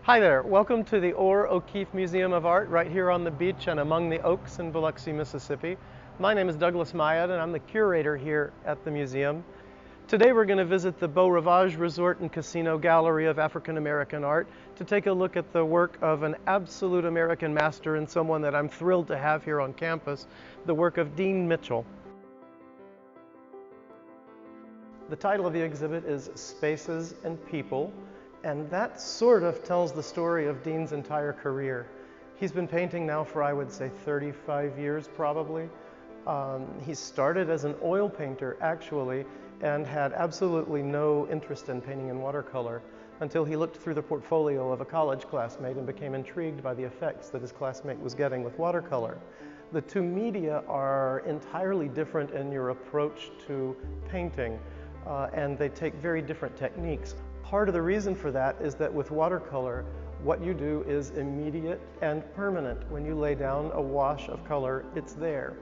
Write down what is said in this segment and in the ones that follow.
Hi there, welcome to the Ohr-O'Keefe Museum of Art right here on the beach and among the oaks in Biloxi, Mississippi. My name is Douglas Myatt and I'm the curator here at the museum. Today we're going to visit the Beau Rivage Resort and Casino Gallery of African American Art to take a look at the work of an absolute American master and someone that I'm thrilled to have here on campus, the work of Dean Mitchell. The title of the exhibit is Spaces and People. And that sort of tells the story of Dean's entire career. He's been painting now for, I would say, 35 years probably. He started as an oil painter, actually, and had absolutely no interest in painting in watercolor until he looked through the portfolio of a college classmate and became intrigued by the effects that his classmate was getting with watercolor. The two media are entirely different in your approach to painting, and they take very different techniques. Part of the reason for that is that with watercolor, what you do is immediate and permanent. When you lay down a wash of color, it's there.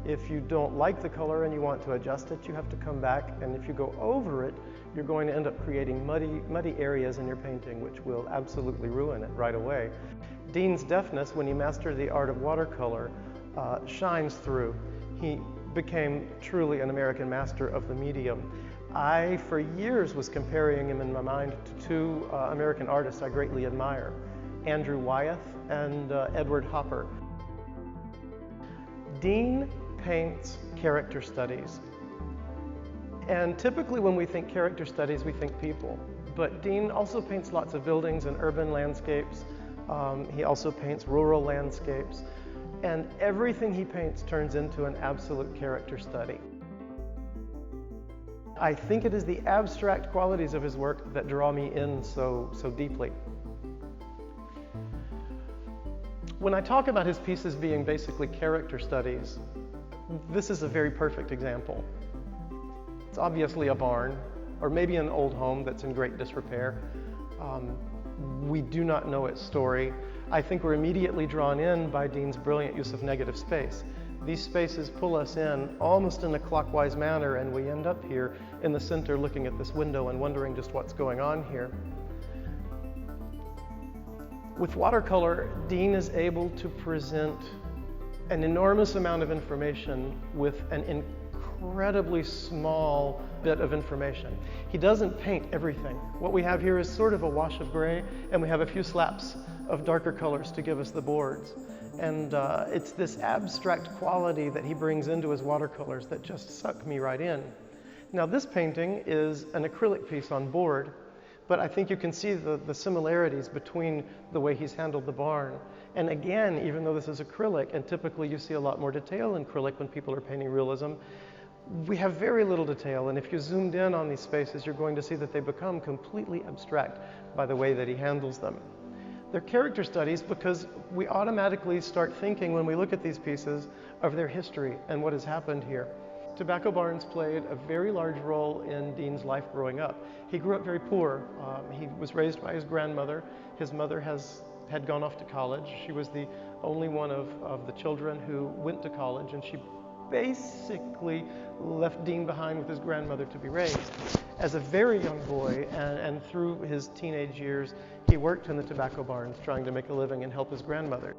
If you don't like the color and you want to adjust it, you have to come back, and if you go over it, you're going to end up creating muddy areas in your painting, which will absolutely ruin it right away. Dean's deftness, when he mastered the art of watercolor, shines through. He became truly an American master of the medium. I, for years, was comparing him in my mind to two American artists I greatly admire, Andrew Wyeth and Edward Hopper. Dean paints character studies. And typically when we think character studies, we think people. But Dean also paints lots of buildings and urban landscapes. He also paints rural landscapes. And everything he paints turns into an absolute character study. I think it is the abstract qualities of his work that draw me in so deeply. When I talk about his pieces being basically character studies, this is a very perfect example. It's obviously a barn, or maybe an old home that's in great disrepair. We do not know its story. I think we're immediately drawn in by Dean's brilliant use of negative space. These spaces pull us in almost in a clockwise manner, and we end up here in the center looking at this window and wondering just what's going on here. With watercolor, Dean is able to present an enormous amount of information with an incredibly small bit of information. He doesn't paint everything. What we have here is sort of a wash of gray, and we have a few slaps of darker colors to give us the boards. And it's this abstract quality that he brings into his watercolors that just suck me right in. Now this painting is an acrylic piece on board, but I think you can see the similarities between the way he's handled the barn. And again, even though this is acrylic, and typically you see a lot more detail in acrylic when people are painting realism, we have very little detail, and if you zoomed in on these spaces, you're going to see that they become completely abstract by the way that he handles them. They're character studies because we automatically start thinking when we look at these pieces of their history and what has happened here. Tobacco barns played a very large role in Dean's life growing up. He grew up very poor. He was raised by his grandmother. His mother had gone off to college. She was the only one of the children who went to college, and she basically left Dean behind with his grandmother to be raised. As a very young boy, and through his teenage years, he worked in the tobacco barns trying to make a living and help his grandmother.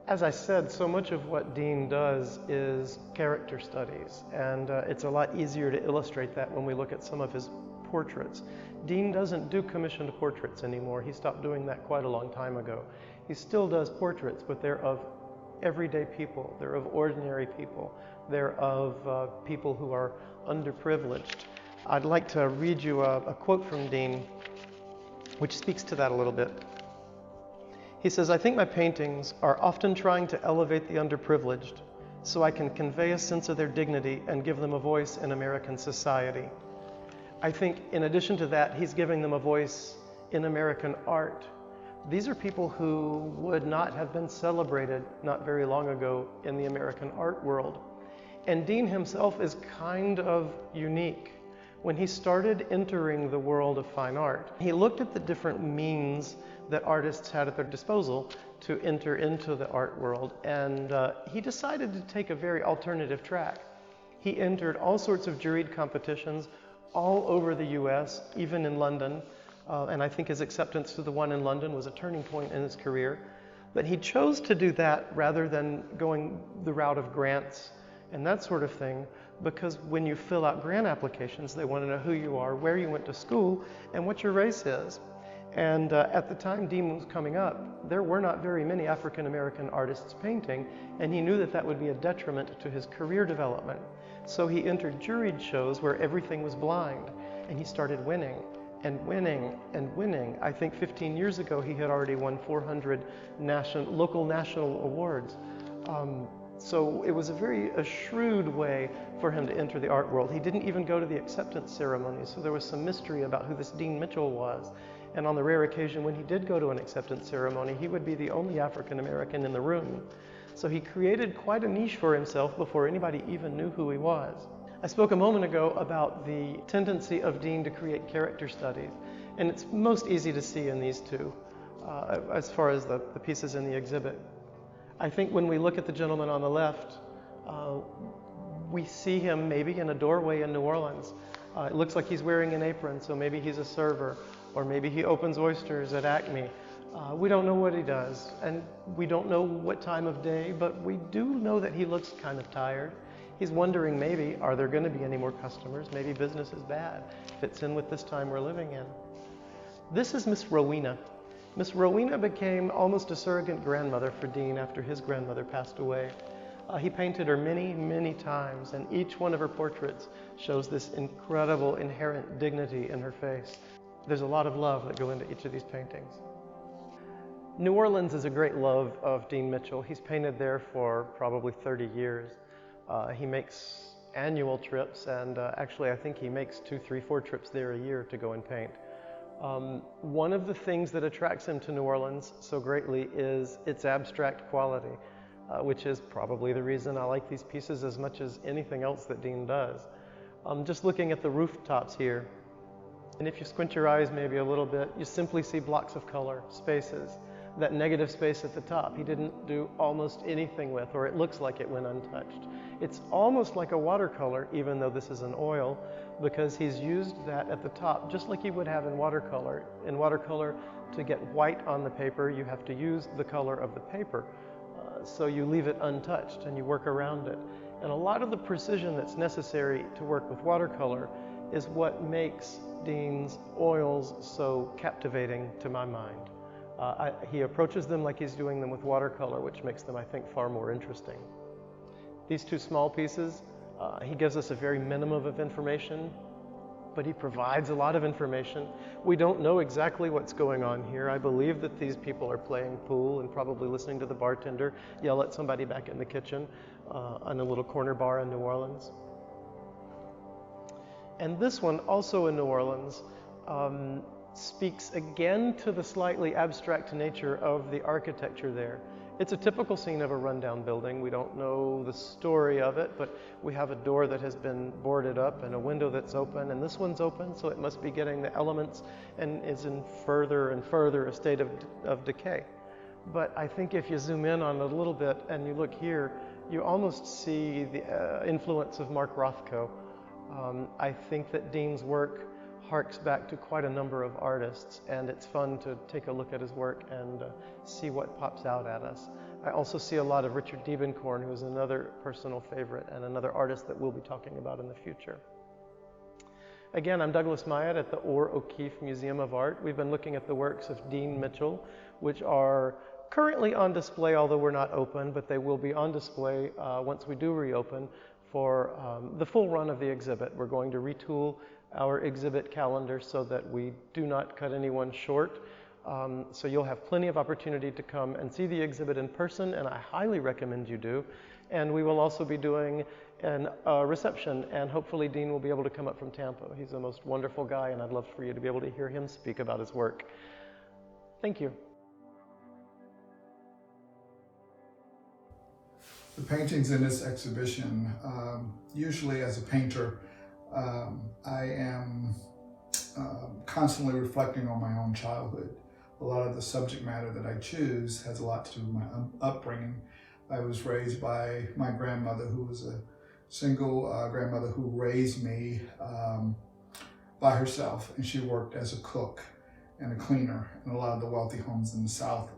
As I said, so much of what Dean does is character studies, and it's a lot easier to illustrate that when we look at some of his portraits. Dean doesn't do commissioned portraits anymore. He stopped doing that quite a long time ago. He still does portraits, but they're of everyday people. They're of ordinary people. They're of people who are underprivileged. I'd like to read you a quote from Dean, which speaks to that a little bit. He says, "I think my paintings are often trying to elevate the underprivileged so I can convey a sense of their dignity and give them a voice in American society." I think in addition to that, he's giving them a voice in American art. These are people who would not have been celebrated not very long ago in the American art world. And Dean himself is kind of unique. When he started entering the world of fine art, he looked at the different means that artists had at their disposal to enter into the art world, and he decided to take a very alternative track. He entered all sorts of juried competitions all over the US, even in London. and I think his acceptance to the one in London was a turning point in his career. But he chose to do that rather than going the route of grants and that sort of thing, because when you fill out grant applications, they want to know who you are, where you went to school, and what your race is. And at the time Dean was coming up, there were not very many African-American artists painting, and he knew that that would be a detriment to his career development. So he entered juried shows where everything was blind, and he started winning and winning and winning. I think 15 years ago he had already won 400 local national awards. So it was a shrewd way for him to enter the art world. He didn't even go to the acceptance ceremony, so there was some mystery about who this Dean Mitchell was. And on the rare occasion when he did go to an acceptance ceremony, he would be the only African American in the room. So he created quite a niche for himself before anybody even knew who he was. I spoke a moment ago about the tendency of Dean to create character studies, and it's most easy to see in these two, as far as the pieces in the exhibit. I think when we look at the gentleman on the left, we see him maybe in a doorway in New Orleans. It looks like he's wearing an apron, so maybe he's a server, or maybe he opens oysters at Acme. We don't know what he does, and we don't know what time of day, but we do know that he looks kind of tired. He's wondering maybe, are there going to be any more customers? Maybe business is bad. Fits in with this time we're living in. This is Miss Rowena. Miss Rowena became almost a surrogate grandmother for Dean after his grandmother passed away. He painted her many, many times, and each one of her portraits shows this incredible inherent dignity in her face. There's a lot of love that go into each of these paintings. New Orleans is a great love of Dean Mitchell. He's painted there for probably 30 years. He makes annual trips, and actually I think he makes 2, 3, 4 trips there a year to go and paint. One of the things that attracts him to New Orleans so greatly is its abstract quality, which is probably the reason I like these pieces as much as anything else that Dean does. Just looking at the rooftops here, and if you squint your eyes maybe a little bit, you simply see blocks of color, spaces. That negative space at the top, he didn't do almost anything with, or it looks like it went untouched. It's almost like a watercolor, even though this is an oil, because he's used that at the top, just like you would have in watercolor. In watercolor, to get white on the paper, you have to use the color of the paper. So you leave it untouched and you work around it. And a lot of the precision that's necessary to work with watercolor is what makes Dean's oils so captivating to my mind. He approaches them like he's doing them with watercolor, which makes them, I think, far more interesting. These two small pieces, he gives us a very minimum of information, but he provides a lot of information. We don't know exactly what's going on here. I believe that these people are playing pool and probably listening to the bartender yell at somebody back in the kitchen on a little corner bar in New Orleans. And this one, also in New Orleans, speaks again to the slightly abstract nature of the architecture there. It's a typical scene of a rundown building. We don't know the story of it, but we have a door that has been boarded up and a window that's open, and this one's open, so it must be getting the elements and is in further and further a state of decay. But I think if you zoom in on it a little bit and you look here, you almost see the influence of Mark Rothko. I think that Dean's work harks back to quite a number of artists, and it's fun to take a look at his work and see what pops out at us. I also see a lot of Richard Diebenkorn, who is another personal favorite and another artist that we'll be talking about in the future. Again, I'm Douglas Myatt at the Ohr-O'Keefe Museum of Art. We've been looking at the works of Dean Mitchell, which are currently on display, although we're not open, but they will be on display once we do reopen for the full run of the exhibit. We're going to retool our exhibit calendar so that we do not cut anyone short. So you'll have plenty of opportunity to come and see the exhibit in person, and I highly recommend you do. And we will also be doing a reception, and hopefully Dean will be able to come up from Tampa. He's the most wonderful guy, and I'd love for you to be able to hear him speak about his work. Thank you. The paintings in this exhibition, usually as a painter, I am constantly reflecting on my own childhood. A lot of the subject matter that I choose has a lot to do with my upbringing. I was raised by my grandmother, who was a single grandmother who raised me by herself, and she worked as a cook. and a cleaner in a lot of the wealthy homes in the South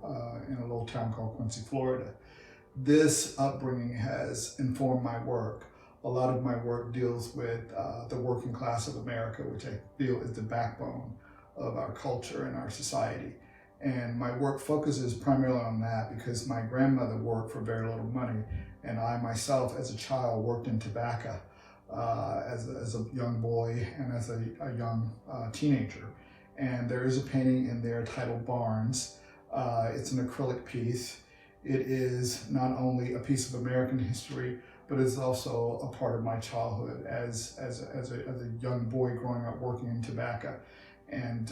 in a little town called Quincy, Florida. This upbringing has informed my work. A lot of my work deals with the working class of America, which I feel is the backbone of our culture and our society. And my work focuses primarily on that because my grandmother worked for very little money, and I myself as a child worked in tobacco as a young boy and as a young teenager. And there is a painting in there titled Barns. It's an acrylic piece. It is not only a piece of American history, but it's also a part of my childhood as a young boy growing up working in tobacco. And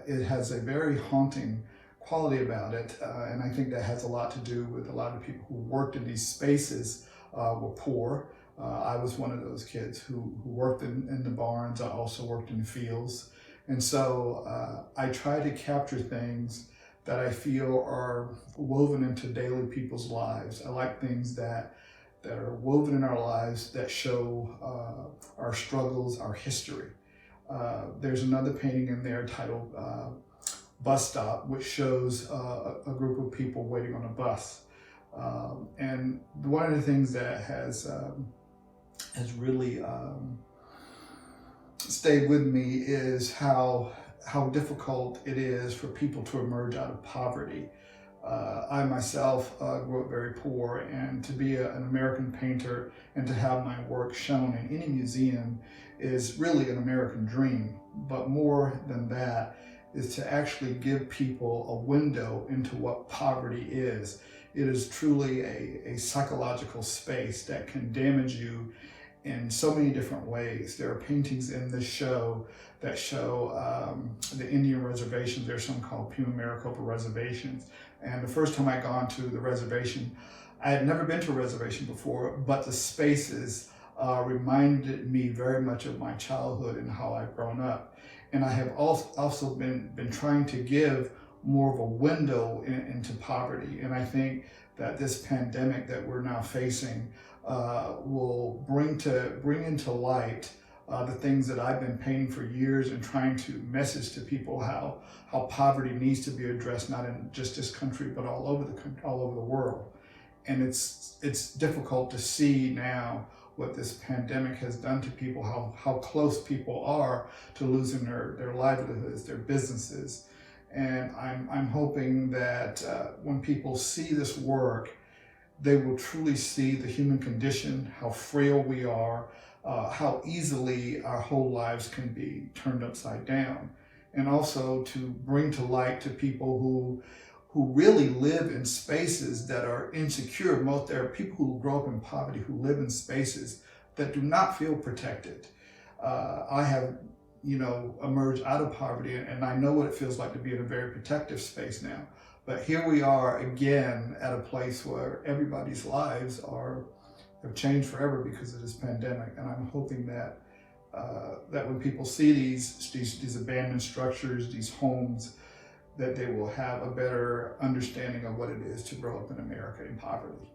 it has a very haunting quality about it. And I think that has a lot to do with a lot of people who worked in these spaces were poor. I was one of those kids who worked in the barns. I also worked in the fields. And so I try to capture things that I feel are woven into daily people's lives. I like things that are woven in our lives that show our struggles, our history. There's another painting in there titled Bus Stop, which shows a group of people waiting on a bus. And one of the things that has really stayed with me is how difficult it is for people to emerge out of poverty. I myself grew up very poor, and to be an American painter and to have my work shown in any museum is really an American dream. But more than that is to actually give people a window into what poverty is. It is truly a psychological space that can damage you in so many different ways. There are paintings in this show that show the Indian reservations. There's some called Pima Maricopa reservations. And the first time I gone to the reservation, I had never been to a reservation before, but the spaces reminded me very much of my childhood and how I've grown up. And I have also been trying to give more of a window into poverty. And I think that this pandemic that we're now facing will bring into light the things that I've been painting for years and trying to message to people how poverty needs to be addressed, not in just this country, but all over the world. And it's difficult to see now what this pandemic has done to people, how close people are to losing their livelihoods, their businesses. And I'm hoping that when people see this work, they will truly see the human condition, how frail we are, how easily our whole lives can be turned upside down. And also to bring to light to people who really live in spaces that are insecure. There are people who grow up in poverty who live in spaces that do not feel protected. I have, emerged out of poverty, and I know what it feels like to be in a very protective space now. But here we are again at a place where everybody's lives have changed forever because of this pandemic. And I'm hoping that when people see these abandoned structures, these homes, that they will have a better understanding of what it is to grow up in America in poverty.